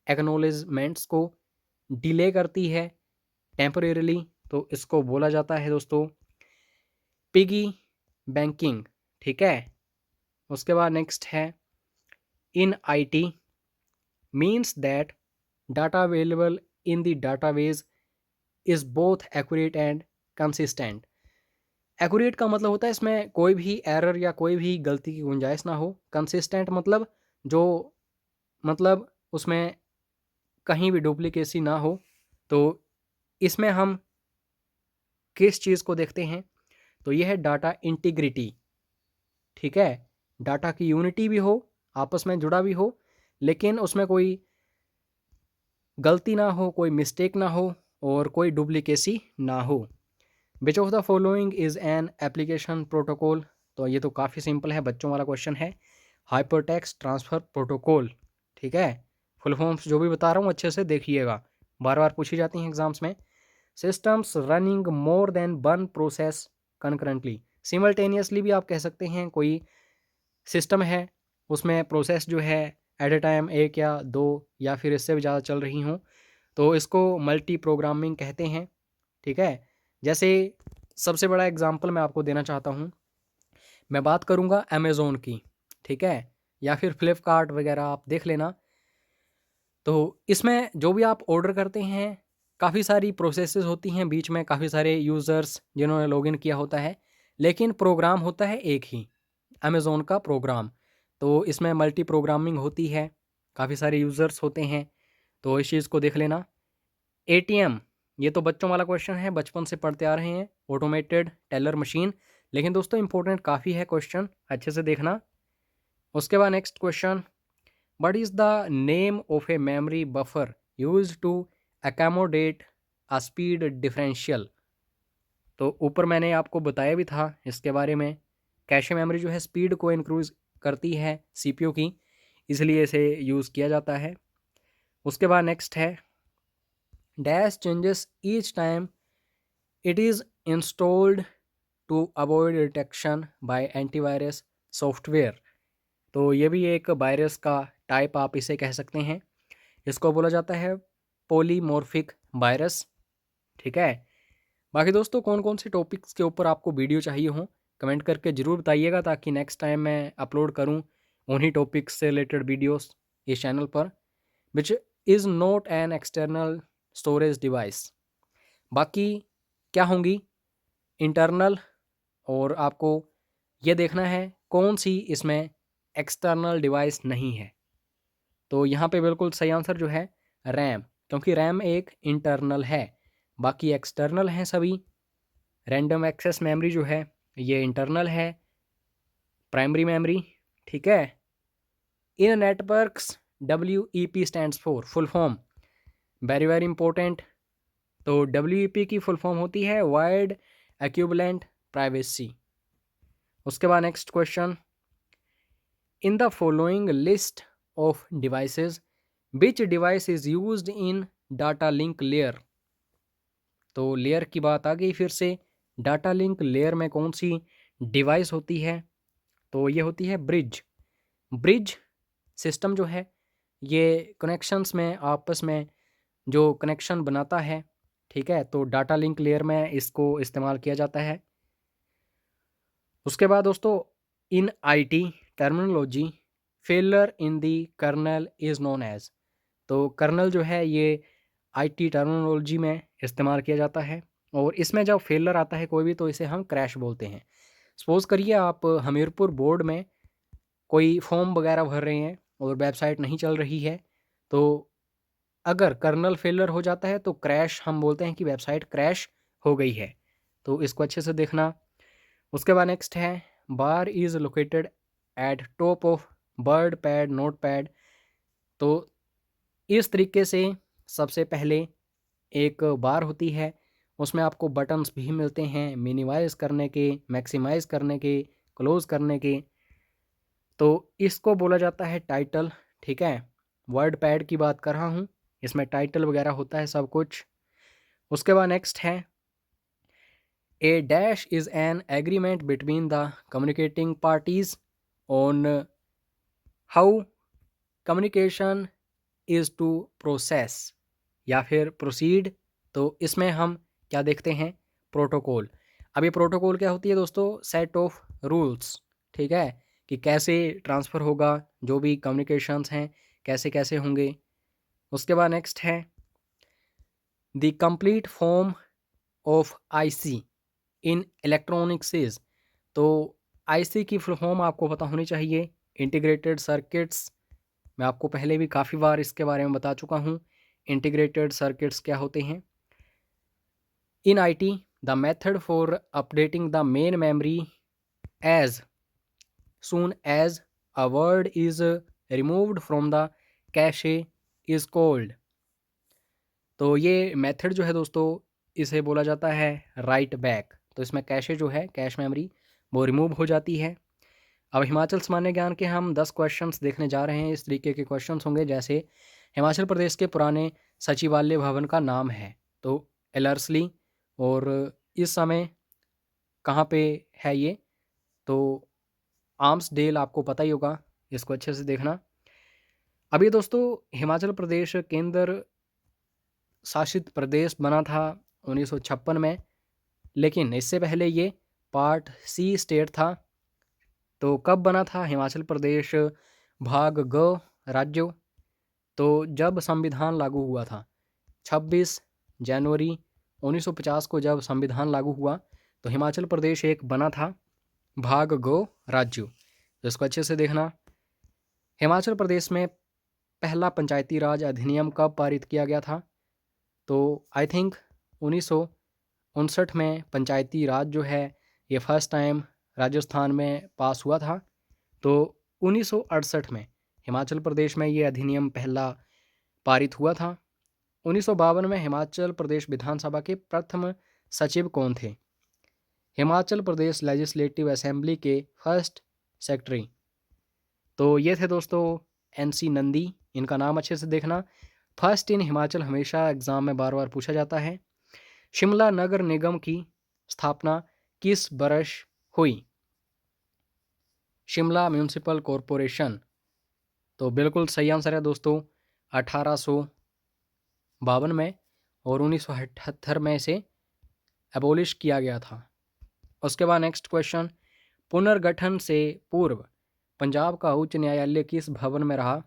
एक्नॉलेजमेंट्स को डिले करती है टेम्परेरीली, तो इसको बोला जाता है दोस्तों पिगी बैंकिंग। ठीक है, उसके बाद नेक्स्ट है इन IT means that data available in the database is both accurate and consistent. Accurate का मतलब होता है इसमें कोई भी एरर या कोई भी गलती की गुंजाइश ना हो। कंसिस्टेंट मतलब जो मतलब उसमें कहीं भी डुप्लीकेसी ना हो। तो इसमें हम किस चीज़ को देखते हैं? तो यह है डाटा इंटीग्रिटी। ठीक है, डाटा की यूनिटी भी हो, आपस में जुड़ा भी हो, लेकिन उसमें कोई गलती ना हो, कोई मिस्टेक ना हो और कोई डुप्लीकेसी ना हो। विच of the following is an application protocol. तो ये तो काफ़ी सिंपल है, बच्चों वाला क्वेश्चन है। Hypertext transfer protocol. ठीक है, फुल फॉर्म्स जो भी बता रहा हूँ अच्छे से देखिएगा, बार बार पूछी जाती हैं एग्जाम्स में। Systems running more than one process concurrently. Simultaneously भी आप कह सकते हैं। कोई सिस्टम है उसमें प्रोसेस जो है एट ए टाइम एक या दो या फिर इससे भी ज़्यादा चल रही हों, तो इसको मल्टी प्रोग्रामिंग कहते हैं। ठीक है, जैसे सबसे बड़ा एग्जांपल मैं आपको देना चाहता हूँ, मैं बात करूँगा अमेज़ोन की। ठीक है, या फिर फ्लिपकार्ट वगैरह आप देख लेना। तो इसमें जो भी आप ऑर्डर करते हैं काफ़ी सारी प्रोसेसेस होती हैं, बीच में काफ़ी सारे यूज़र्स जिन्होंने लॉगिन किया होता है, लेकिन प्रोग्राम होता है एक ही। अमेज़ोन का प्रोग्राम। तो इसमें मल्टी प्रोग्रामिंग होती है, काफ़ी सारे यूज़र्स होते हैं, तो इस चीज़ को देख लेना। एटीएम, ये तो बच्चों वाला क्वेश्चन है, बचपन से पढ़ते आ रहे हैं। ऑटोमेटेड टेलर मशीन, लेकिन दोस्तों इंपॉर्टेंट काफ़ी है क्वेश्चन, अच्छे से देखना। उसके बाद next question, what is the name of a memory buffer used to accommodate a speed differential. तो ऊपर मैंने आपको बताया भी था इसके बारे में। कैशे मेमोरी जो है स्पीड को इंक्रीज करती है सीपीयू की, इसलिए इसे यूज़ किया जाता है। उसके बाद नेक्स्ट है, dash changes each time it is installed to avoid detection by antivirus software. तो ये भी एक वायरस का टाइप आप इसे कह सकते हैं। इसको बोला जाता है पॉलीमॉर्फिक वायरस। ठीक है। बाकी दोस्तों कौन कौन से टॉपिक्स के ऊपर आपको वीडियो चाहिए हो कमेंट करके ज़रूर बताइएगा, ताकि नेक्स्ट टाइम मैं अपलोड करूं उन्हीं टॉपिक्स से रिलेटेड वीडियोस इस चैनल पर। Which is not an external storage device. बाकी क्या होंगी इंटरनल, और आपको ये देखना है कौन सी इसमें एक्सटर्नल डिवाइस नहीं है। तो यहाँ पे बिल्कुल सही आंसर जो है रैम, क्योंकि रैम एक इंटरनल है, बाकी एक्सटर्नल हैं सभी। रैंडम एक्सेस मेमोरी जो है ये इंटरनल है, प्राइमरी मेमोरी। ठीक है। In networks WEP stands for, full form, very very important. तो WEP की फुल फॉर्म होती है वाइड एक्विवेलेंट प्राइवेसी। उसके बाद next question, in the following list of devices which device is used in data link layer. तो लेयर की बात आ गई फिर से, डाटा लिंक लेयर में कौन सी डिवाइस होती है, तो ये होती है ब्रिज। ब्रिज सिस्टम जो है ये कनेक्शंस में आपस में जो कनेक्शन बनाता है। ठीक है। तो डाटा लिंक लेयर में इसको इस्तेमाल किया जाता है। उसके बाद दोस्तों, in IT terminology failure in the kernel is known as. तो कर्नल जो है ये IT टर्मिनोलॉजी में इस्तेमाल किया जाता है, और इसमें जब फेलर आता है कोई भी तो इसे हम क्रैश बोलते हैं। सपोज़ करिए आप हमीरपुर बोर्ड में कोई फॉर्म वगैरह भर रहे हैं और वेबसाइट नहीं चल रही है, तो अगर कर्नल फेलर हो जाता है तो क्रैश हम बोलते हैं कि वेबसाइट क्रैश हो गई है। तो इसको अच्छे से देखना। उसके बाद नेक्स्ट है, bar is located at top of word pad note pad. तो इस तरीके से सबसे पहले एक बार होती है, उसमें आपको बटन्स भी मिलते हैं मिनिमाइज़ करने के, मैक्सिमाइज़ करने के, क्लोज़ करने के। तो इसको बोला जाता है टाइटल। ठीक है। वर्ड पैड की बात कर रहा हूँ, इसमें टाइटल वगैरह होता है सब कुछ। उसके बाद नेक्स्ट है, A dash is an agreement between the communicating parties on how communication is to process या फिर प्रोसीड। तो इसमें हम क्या देखते हैं, प्रोटोकॉल। अब ये प्रोटोकॉल क्या होती है दोस्तों, सेट ऑफ रूल्स। ठीक है, कि कैसे ट्रांसफ़र होगा, जो भी कम्युनिकेशंस हैं कैसे कैसे होंगे। उसके बाद नेक्स्ट है, the complete form of IC in electronics is. तो IC की फुल फॉर्म आपको पता होनी चाहिए, इंटीग्रेटेड सर्किट्स। मैं आपको पहले भी काफ़ी बार इसके बारे में बता चुका हूँ, इंटीग्रेटेड सर्किट्स क्या होते हैं। In IT the method for updating the main memory as soon as a word is removed from the cache is called। तो ये मेथड जो है दोस्तों इसे बोला जाता है राइट बैक। तो इसमें कैशे जो है कैश मेमोरी वो रिमूव हो जाती है। अब हिमाचल सामान्य ज्ञान के हम 10 क्वेश्चंस देखने जा रहे हैं। इस तरीके के क्वेश्चंस होंगे जैसे, हिमाचल प्रदेश के पुराने सचिवालय भवन का नाम है, तो एलर्सली, और इस समय कहाँ पे है ये, तो आर्म्स डेल आपको पता ही होगा, इसको अच्छे से देखना। अभी दोस्तों हिमाचल प्रदेश केंद्र शासित प्रदेश बना था 1956 में, लेकिन इससे पहले ये पार्ट C स्टेट था। तो कब बना था हिमाचल प्रदेश भाग ग राज्य, तो जब संविधान लागू हुआ था 26 जनवरी 1950 को जब संविधान लागू हुआ तो हिमाचल प्रदेश एक बना था भाग ग राज्य। तो इसको अच्छे से देखना। हिमाचल प्रदेश में पहला पंचायती राज अधिनियम कब पारित किया गया था? तो आई थिंक 1959 में पंचायती राज जो है ये फर्स्ट टाइम राजस्थान में पास हुआ था। तो 1968 में हिमाचल प्रदेश में ये अधिनियम पहला पारित हुआ था। 1952 में हिमाचल प्रदेश विधानसभा के प्रथम सचिव कौन थे? हिमाचल प्रदेश लेजिस्लेटिव असेंबली के फर्स्ट सेक्रेटरी तो ये थे दोस्तों NC नंदी। इनका नाम अच्छे से देखना। फर्स्ट इन हिमाचल हमेशा एग्जाम में बार बार पूछा जाता है। शिमला नगर निगम की स्थापना किस वर्ष हुई? शिमला म्यूनिसिपल कॉरपोरेशन तो बिल्कुल सही आंसर है दोस्तों 1852 में, और 1978 में इसे एबोलिश किया गया था। उसके बाद नेक्स्ट क्वेश्चन, पुनर्गठन से पूर्व पंजाब का उच्च न्यायालय किस भवन में रहा?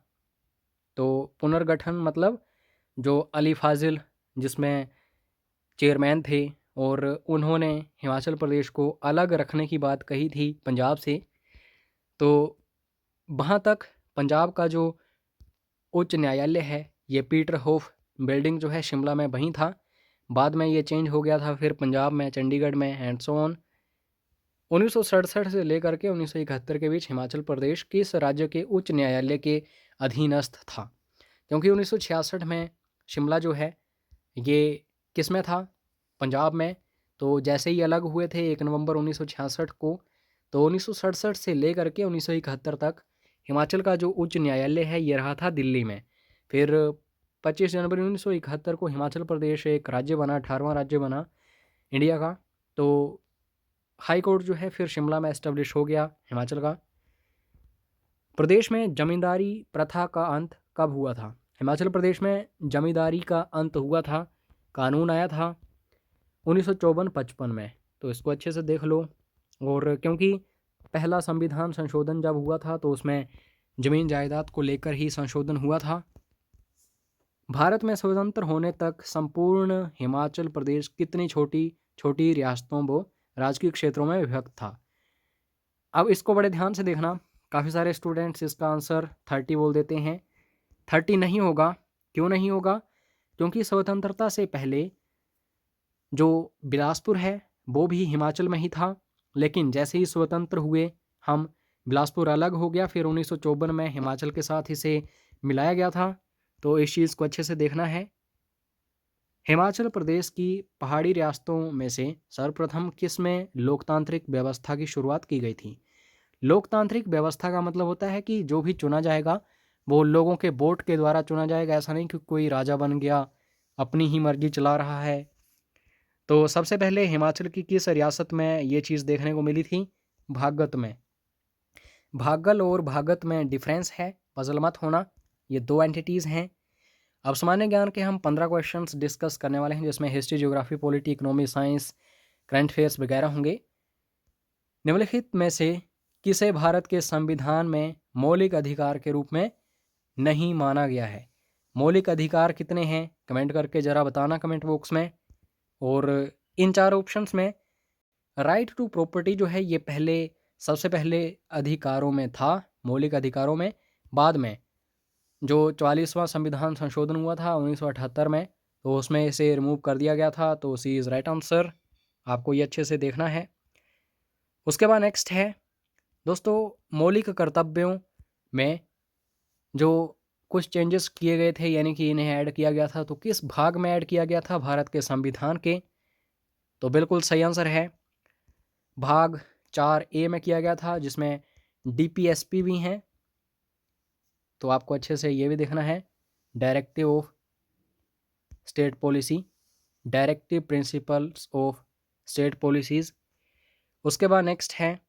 तो पुनर्गठन मतलब जो अली फाजिल जिसमें चेयरमैन थे और उन्होंने हिमाचल प्रदेश को अलग रखने की बात कही थी पंजाब से, तो वहाँ तक पंजाब का जो उच्च न्यायालय है ये पीटर होफ बिल्डिंग जो है शिमला में वहीं था। बाद में ये चेंज हो गया था फिर पंजाब में चंडीगढ़ में एंड सो ऑन। 1967 से लेकर के 1971 के बीच हिमाचल प्रदेश किस राज्य के उच्च न्यायालय के अधीनस्थ था? क्योंकि 1966 में शिमला जो है ये किस में था? पंजाब में। तो जैसे ही अलग हुए थे 1 नवंबर 1966 को, तो 1967 से लेकर के 1971 तक हिमाचल का जो उच्च न्यायालय है ये रहा था दिल्ली में। फिर 25 जनवरी 1971 को हिमाचल प्रदेश एक राज्य बना, 18वां राज्य बना इंडिया का। तो हाई कोर्ट जो है फिर शिमला में एस्टेब्लिश हो गया हिमाचल का। प्रदेश में जमींदारी प्रथा का अंत कब हुआ था? हिमाचल प्रदेश में जमींदारी का अंत हुआ था, कानून आया था 1954-55 में। तो इसको अच्छे से देख लो। और क्योंकि पहला संविधान संशोधन जब हुआ था तो उसमें ज़मीन जायदाद को लेकर ही संशोधन हुआ था। भारत में स्वतंत्र होने तक संपूर्ण हिमाचल प्रदेश कितनी छोटी छोटी रियासतों व राजकीय क्षेत्रों में विभक्त था? अब इसको बड़े ध्यान से देखना। काफ़ी सारे स्टूडेंट्स इसका आंसर 30 बोल देते हैं। 30 नहीं होगा। क्यों नहीं होगा? क्योंकि स्वतंत्रता से पहले जो बिलासपुर है वो भी हिमाचल में ही था, लेकिन जैसे ही स्वतंत्र हुए हम बिलासपुर अलग हो गया, फिर 1954 में हिमाचल के साथ इसे मिलाया गया था। तो इस चीज़ को अच्छे से देखना है। हिमाचल प्रदेश की पहाड़ी रियासतों में से सर्वप्रथम किस में लोकतांत्रिक व्यवस्था की शुरुआत की गई थी? लोकतांत्रिक व्यवस्था का मतलब होता है कि जो भी चुना जाएगा वो लोगों के वोट के द्वारा चुना जाएगा। ऐसा नहीं कि कोई राजा बन गया अपनी ही मर्जी चला रहा है। तो सबसे पहले हिमाचल की किस रियासत में ये चीज़ देखने को मिली थी? भागत में। भागल और भागत में डिफरेंस है, पजल मत होना, ये दो एंटिटीज़ हैं। अब सामान्य ज्ञान के हम 15 क्वेश्चंस डिस्कस करने वाले हैं, जिसमें history, geography, polity, economy, science, current affairs वगैरह होंगे। निम्नलिखित में से किसे भारत के संविधान में मौलिक अधिकार के रूप में नहीं माना गया है? मौलिक अधिकार कितने हैं कमेंट करके ज़रा बताना कमेंट बॉक्स में। और इन चार ऑप्शंस में राइट टू प्रॉपर्टी जो है ये पहले सबसे पहले अधिकारों में था, मौलिक अधिकारों में। बाद में जो 44वां संविधान संशोधन हुआ था 1978 में, तो उसमें इसे रिमूव कर दिया गया था। तो सी इज़ राइट आंसर, आपको ये अच्छे से देखना है। उसके बाद नेक्स्ट है दोस्तों, मौलिक कर्तव्यों में जो कुछ चेंजेस किए गए थे, यानी कि इन्हें ऐड किया गया था, तो किस भाग में ऐड किया गया था भारत के संविधान के? तो बिल्कुल सही आंसर है भाग 4A में किया गया था, जिसमें DPSP भी हैं। तो आपको अच्छे से ये भी देखना है, directive of state policy, directive principles of state policies. उसके बाद नेक्स्ट है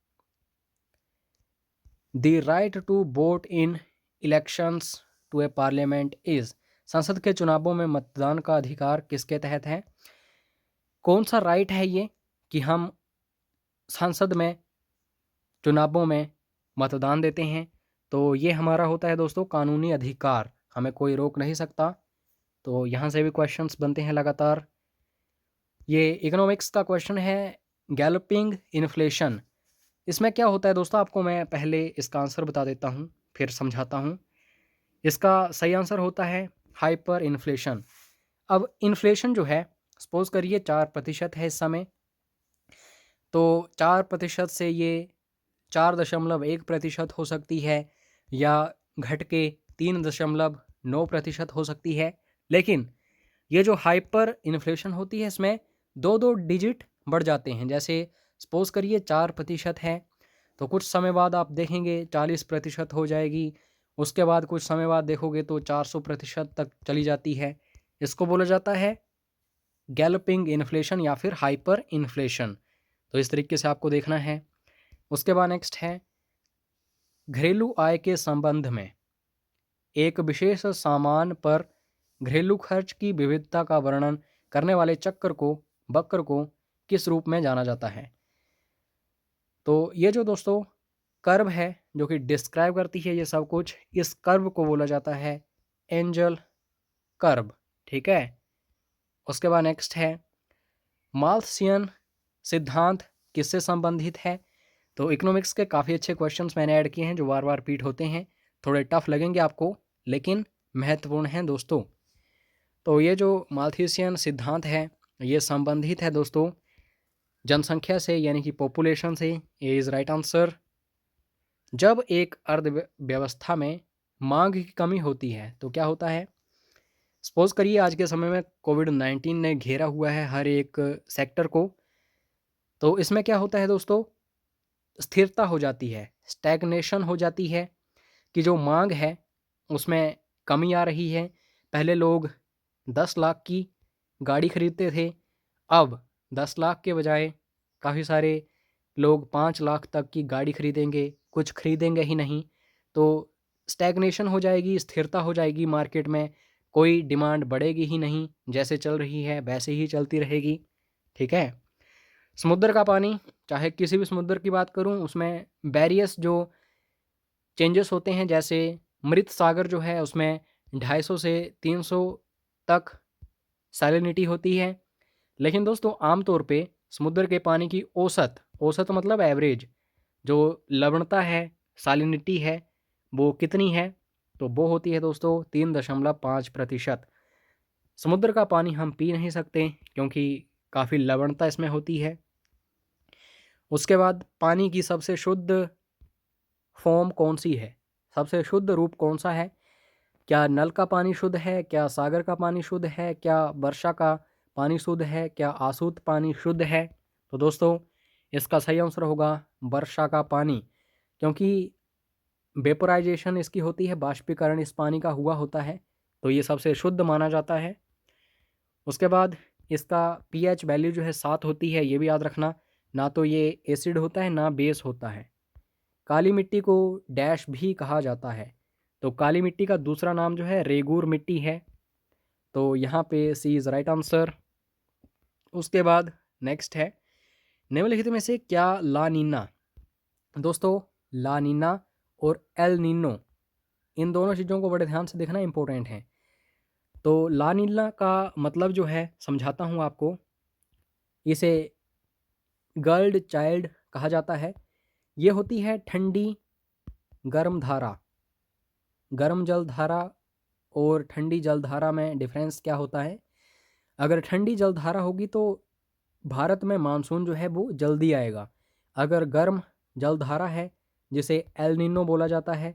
the right to vote in elections to a parliament is, संसद के चुनावों में मतदान का अधिकार किसके तहत है? कौन सा राइट है ये कि हम संसद में चुनावों में मतदान देते हैं? तो ये हमारा होता है दोस्तों कानूनी अधिकार, हमें कोई रोक नहीं सकता। तो यहाँ से भी क्वेश्चंस बनते हैं लगातार। ये इकोनॉमिक्स का क्वेश्चन है, गैलोपिंग इन्फ्लेशन इसमें क्या होता है दोस्तों, आपको मैं पहले इसका आंसर बता देता हूँ, फिर समझाता हूँ। इसका सही आंसर होता है हाइपर इन्फ्लेशन। अब इन्फ्लेशन जो है, सपोज करिए 4% है इस समय, तो 4% से ये 4.1% हो सकती है, या घट के 3.9% हो सकती है। लेकिन ये जो हाइपर इन्फ्लेशन होती है, इसमें 2-2 डिजिट बढ़ जाते हैं। जैसे सपोज करिए 4% है, तो कुछ समय बाद आप देखेंगे 40% हो जाएगी, उसके बाद कुछ समय बाद देखोगे तो 400% तक चली जाती है। इसको बोला जाता है गैलोपिंग इन्फ्लेशन या फिर हाइपर इन्फ्लेशन। तो इस तरीके से आपको देखना है। उसके बाद नेक्स्ट है, घरेलू आय के संबंध में एक विशेष सामान पर घरेलू खर्च की विविधता का वर्णन करने वाले वक्र को किस रूप में जाना जाता है। तो ये जो दोस्तों कर्व है जो कि डिस्क्राइब करती है ये सब कुछ, इस कर्व को बोला जाता है एंजल कर्व। ठीक है। उसके बाद नेक्स्ट है, माल्थियन सिद्धांत किससे संबंधित है। तो इकोनॉमिक्स के काफ़ी अच्छे क्वेश्चंस मैंने ऐड किए हैं जो बार बार रिपीट होते हैं, थोड़े टफ लगेंगे आपको लेकिन महत्वपूर्ण हैं दोस्तों। तो ये जो माल्थियन सिद्धांत है ये संबंधित है दोस्तों जनसंख्या से, यानी कि पॉपुलेशन से। ये इज़ राइट आंसर। जब एक अर्थव्यवस्था में मांग की कमी होती है तो क्या होता है, सपोज करिए आज के समय में कोविड-19 ने घेरा हुआ है हर एक सेक्टर को। तो इसमें क्या होता है दोस्तों, स्थिरता हो जाती है, स्टैग्नेशन हो जाती है, कि जो मांग है उसमें कमी आ रही है। पहले लोग 10 लाख की गाड़ी खरीदते थे, अब 10 लाख के बजाय काफ़ी सारे लोग 5 लाख तक की गाड़ी खरीदेंगे, कुछ खरीदेंगे ही नहीं। तो स्टैग्नेशन हो जाएगी, स्थिरता हो जाएगी मार्केट में, कोई डिमांड बढ़ेगी ही नहीं, जैसे चल रही है वैसे ही चलती रहेगी। ठीक है। समुद्र का पानी, चाहे किसी भी समुद्र की बात करूं, उसमें वेरियस जो चेंजेस होते हैं, जैसे मृत सागर जो है उसमें 250 से 300 तक सैलिनिटी होती है। लेकिन दोस्तों आमतौर पे समुद्र के पानी की औसत औसत मतलब एवरेज जो लवणता है, सैलिनिटी है, वो कितनी है, तो वो होती है दोस्तों 3.5%। समुद्र का पानी हम पी नहीं सकते क्योंकि काफ़ी लवणता इसमें होती है। उसके बाद पानी की सबसे शुद्ध फॉर्म कौन सी है, सबसे शुद्ध रूप कौन सा है। क्या नल का पानी शुद्ध है, क्या सागर का पानी शुद्ध है, क्या वर्षा का पानी शुद्ध है, क्या आसूत पानी शुद्ध है। तो दोस्तों इसका सही आंसर होगा वर्षा का पानी, क्योंकि वेपोराइजेशन इसकी होती है, बाष्पीकरण इस पानी का हुआ होता है, तो ये सबसे शुद्ध माना जाता है। उसके बाद इसका पीएच वैल्यू जो है 7 होती है, ये भी याद रखना। ना तो ये एसिड होता है ना बेस होता है। काली मिट्टी को डैश भी कहा जाता है, तो काली मिट्टी का दूसरा नाम जो है रेगूर मिट्टी है। तो यहाँ पे सी इज़ राइट आंसर। उसके बाद नेक्स्ट है, निम्नलिखित में से क्या ला नीना, दोस्तों ला नीना और एल नीनो, इन दोनों चीज़ों को बड़े ध्यान से देखना इंपॉर्टेंट है। तो ला नीना का मतलब जो है समझाता हूँ आपको। इसे गर्ल्ड चाइल्ड कहा जाता है। ये होती है ठंडी गर्म धारा। गर्म जल धारा और ठंडी जल धारा में डिफरेंस क्या होता है, अगर ठंडी जल धारा होगी तो भारत में मानसून जो है वो जल्दी आएगा। अगर गर्म जल धारा है जिसे एल नीनो बोला जाता है,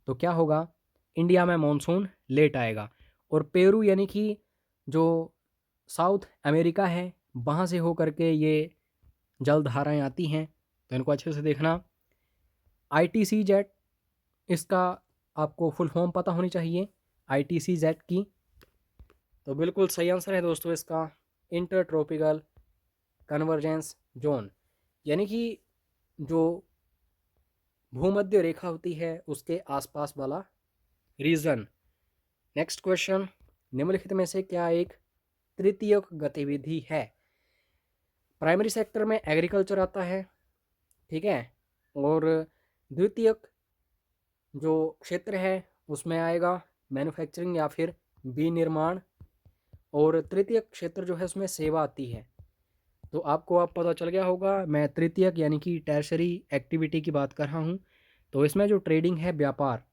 तो क्या होगा, इंडिया में मानसून लेट आएगा। और पेरू यानी कि जो साउथ अमेरिका है वहाँ से होकर के ये जल धाराएँ आती हैं, तो इनको अच्छे से देखना। ITC जेट, इसका आपको फुल फॉर्म पता होनी चाहिए ITC जेट की। तो बिल्कुल सही आंसर है दोस्तों इसका इंटर ट्रॉपिकल कन्वर्जेंस जोन, यानी कि जो भूमध्य रेखा होती है उसके आसपास वाला रीजन। नेक्स्ट क्वेश्चन, निम्नलिखित में से क्या एक तृतीयक गतिविधि है। प्राइमरी सेक्टर में एग्रीकल्चर आता है, ठीक है, और द्वितीयक जो क्षेत्र है उसमें आएगा मैन्युफैक्चरिंग या फिर विनिर्माण, और तृतीयक क्षेत्र जो है उसमें सेवा आती है। तो आपको अब पता चल गया होगा मैं तृतीयक यानी कि टर्शरी एक्टिविटी की बात कर रहा हूँ। तो इसमें जो ट्रेडिंग है, व्यापार,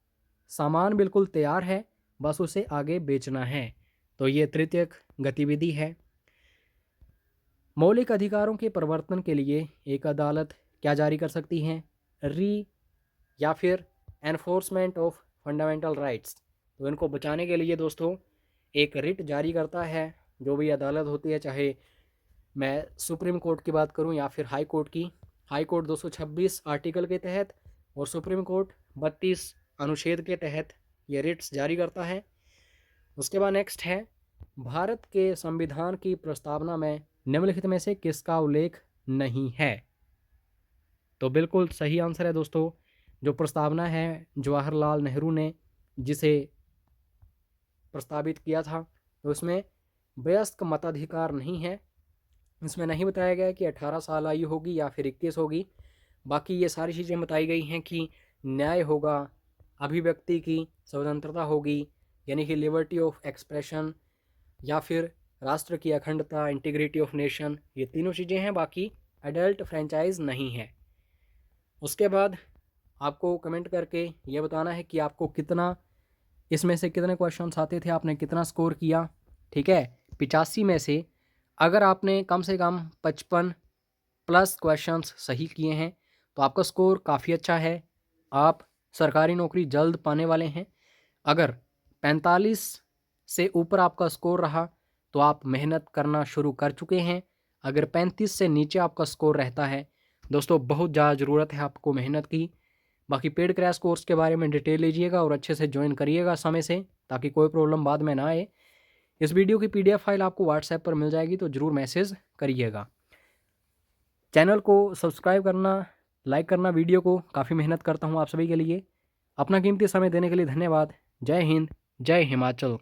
सामान बिल्कुल तैयार है, बस उसे आगे बेचना है, तो ये तृतीयक गतिविधि है। मौलिक अधिकारों के प्रवर्तन के लिए एक अदालत क्या जारी कर सकती है? री या फिर एनफोर्समेंट ऑफ फंडामेंटल राइट्स। तो इनको बचाने के लिए दोस्तों एक रिट जारी करता है जो भी अदालत होती है, चाहे मैं सुप्रीम कोर्ट की बात करूं या फिर हाई कोर्ट की। हाई कोर्ट 226 आर्टिकल के तहत और सुप्रीम कोर्ट 32 अनुच्छेद के तहत ये रिट्स जारी करता है। उसके बाद नेक्स्ट है, भारत के संविधान की प्रस्तावना में निम्नलिखित में से किसका उल्लेख नहीं है? तो बिल्कुल सही आंसर है दोस्तों, जो प्रस्तावना है जवाहरलाल नेहरू ने जिसे प्रस्तावित किया था, तो उसमें वयस्क मताधिकार नहीं है। इसमें नहीं बताया गया कि 18 साल आयु होगी या फिर 21 होगी। बाकी ये सारी चीज़ें बताई गई हैं कि न्याय होगा, अभिव्यक्ति की स्वतंत्रता होगी यानी कि लिबर्टी ऑफ एक्सप्रेशन, या फिर राष्ट्र की अखंडता, इंटीग्रिटी ऑफ नेशन, ये तीनों चीज़ें हैं। बाकी एडल्ट फ्रेंचाइज नहीं है। उसके बाद आपको कमेंट करके ये बताना है कि आपको कितना, इसमें से कितने क्वेश्चन आते थे, आपने कितना स्कोर किया। ठीक है, 85 में से अगर आपने कम से कम 55 प्लस क्वेश्चंस सही किए हैं तो आपका स्कोर काफ़ी अच्छा है, आप सरकारी नौकरी जल्द पाने वाले हैं। अगर 45 से ऊपर आपका स्कोर रहा तो आप मेहनत करना शुरू कर चुके हैं। अगर 35 से नीचे आपका स्कोर रहता है दोस्तों, बहुत ज़्यादा ज़रूरत है आपको मेहनत की। बाकी पेड क्रैश कोर्स के बारे में डिटेल लीजिएगा और अच्छे से ज्वाइन करिएगा समय से, ताकि कोई प्रॉब्लम बाद में ना आए। इस वीडियो की PDF फाइल आपको व्हाट्सएप पर मिल जाएगी, तो ज़रूर मैसेज करिएगा। चैनल को सब्सक्राइब करना, लाइक करना, वीडियो को काफ़ी मेहनत करता हूँ आप सभी के लिए। अपना कीमती समय देने के लिए धन्यवाद। जय हिंद, जय हिमाचल।